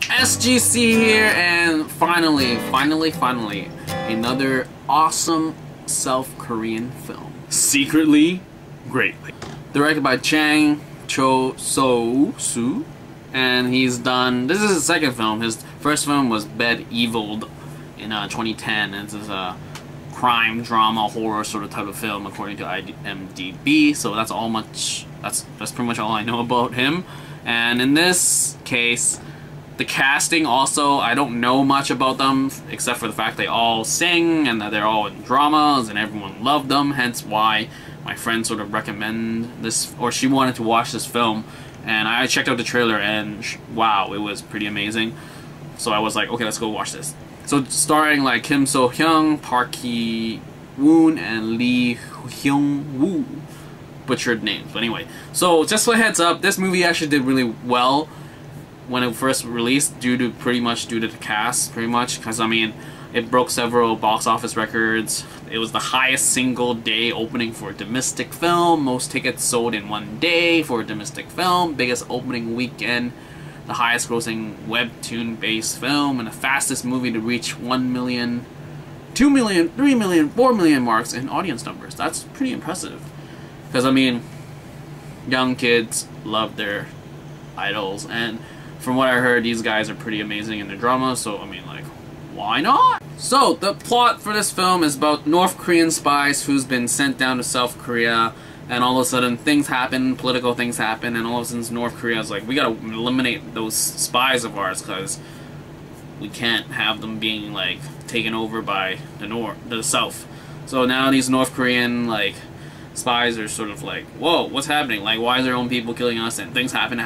SGC here, and finally, another awesome South Korean film. Secretly, greatly. Directed by Cheol-soo, and he's done, this is his second film. His first film was Eviled in 2010, and this is a crime, drama, horror sort of type of film according to IMDb, so that's pretty much all I know about him. And in this case, the casting also, I don't know much about them except for the fact they all sing and that they're all in dramas and everyone loved them, hence why my friend sort of recommended this, or she wanted to watch this film, and I checked out the trailer and wow, it was pretty amazing. So I was like, okay, let's go watch this. So starring like Kim Tae-won, Park ki-woong, and hyun-woo. Butchered names, but anyway. So just for a heads up, this movie actually did really well when it first released, due to the cast, pretty much, because I mean, it broke several box office records. It was the highest single day opening for a domestic film, most tickets sold in one day for a domestic film, biggest opening weekend, the highest grossing webtoon based film, and the fastest movie to reach 1 million, 2 million, 3 million, 4 million marks in audience numbers. That's pretty impressive, because I mean, young kids love their idols, and from what I heard, these guys are pretty amazing in their drama, so I mean, like, why not? So, the plot for this film is about North Korean spies who's been sent down to South Korea, and all of a sudden things happen, political things happen, and all of a sudden North Korea's like, we gotta eliminate those spies of ours, because we can't have them being, like, taken over by the South. So now these North Korean, like, spies are sort of like, whoa, what's happening? Like, why is their own people killing us? And things happen.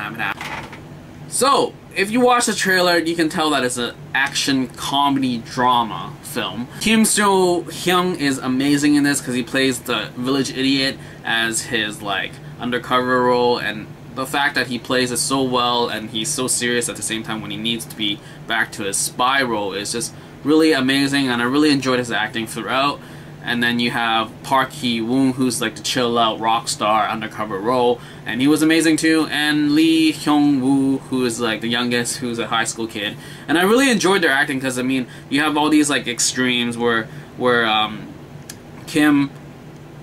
So, if you watch the trailer, you can tell that it's an action comedy drama film. Kim Soo-hyun is amazing in this because he plays the village idiot as his like undercover role, and the fact that he plays it so well and he's so serious at the same time when he needs to be back to his spy role is just really amazing, and I really enjoyed his acting throughout. And then you have Park ki-woong, who's like the chill out rock star undercover role, and he was amazing too. And hyun-woo, who is like the youngest, who's a high school kid. And I really enjoyed their acting because I mean, you have all these like extremes where Kim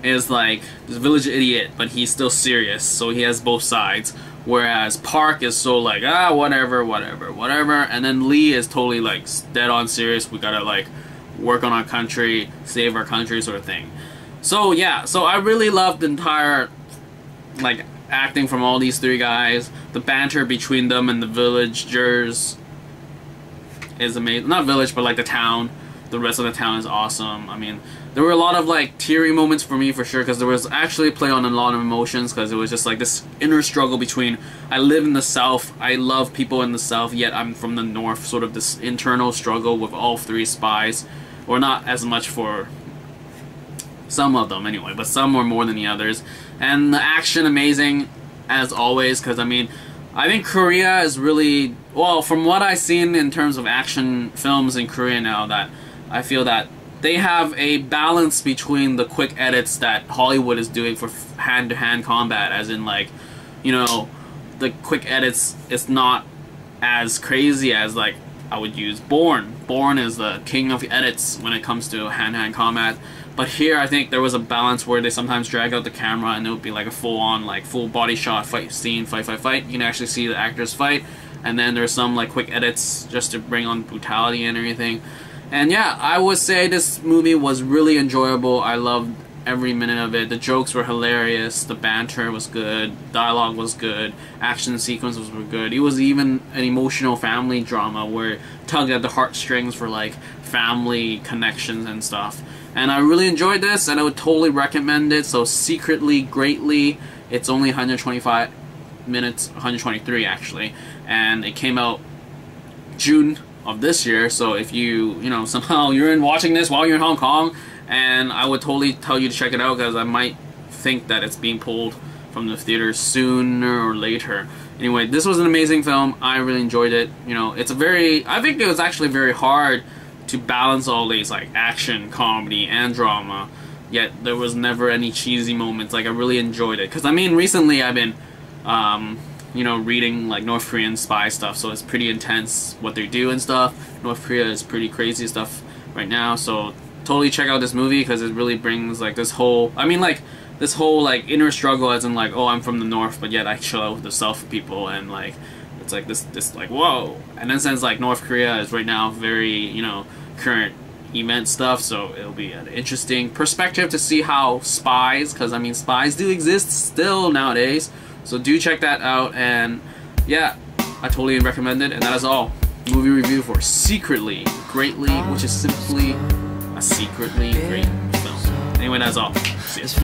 is like this village idiot, but he's still serious, so he has both sides. Whereas Park is so like, whatever, and then Lee is totally like dead on serious. We gotta like work on our country, save our country sort of thing. So yeah, so I really loved the entire like acting from all these three guys. The banter between them and the villagers is amazing. Not village, but like the town. The rest of the town is awesome. I mean, there were a lot of like teary moments for me for sure, because there was actually play on a lot of emotions, because it was just like this inner struggle between, I live in the South, I love people in the South, yet I'm from the North, sort of this internal struggle with all three spies. Or not as much for some of them anyway, but some were more than the others. And the action amazing as always, because I mean, I think Korea is really, well, from what I've seen in terms of action films in Korea now, that I feel that they have a balance between the quick edits that Hollywood is doing for hand-to-hand combat, as in like, you know, the quick edits is not as crazy as like I would use Bourne. Bourne is the king of edits when it comes to hand-to-hand combat. But here I think there was a balance where they sometimes drag out the camera and it would be like a full-on, like full body shot fight scene, fight. You can actually see the actors fight. And then there's some like quick edits just to bring on brutality and everything. And yeah, I would say this movie was really enjoyable. I loved every minute of it. The jokes were hilarious, the banter was good, dialogue was good, action sequences were good. It was even an emotional family drama where it tugged at the heartstrings for like family connections and stuff. And I really enjoyed this, and I would totally recommend it. So Secretly Greatly, it's only 125 minutes, 123 actually, and it came out June of this year. So if you know, somehow you're watching this while you're in Hong Kong, and I would totally tell you to check it out, because I might think that it's being pulled from the theaters sooner or later. Anyway, this was an amazing film. I really enjoyed it. You know, it's a very, I think it was actually very hard to balance all these like action, comedy, and drama, yet there was never any cheesy moments. Like, I really enjoyed it, because I mean, recently I've been you know, reading like North Korean spy stuff, so it's pretty intense what they do and stuff. North Korea is pretty crazy stuff right now, so totally check out this movie because it really brings like this whole, I mean like this whole like inner struggle as in like, oh, I'm from the North but yet I chill out with the South people, and like it's like this like whoa. And then since like North Korea is right now very, you know, current event stuff, so it'll be an interesting perspective to see how spies, because I mean spies do exist still nowadays, so do check that out. And yeah, I totally recommend it. And that is all. Movie review for Secretly Greatly, which is simply a secretly great film. Anyway, that's all. See ya.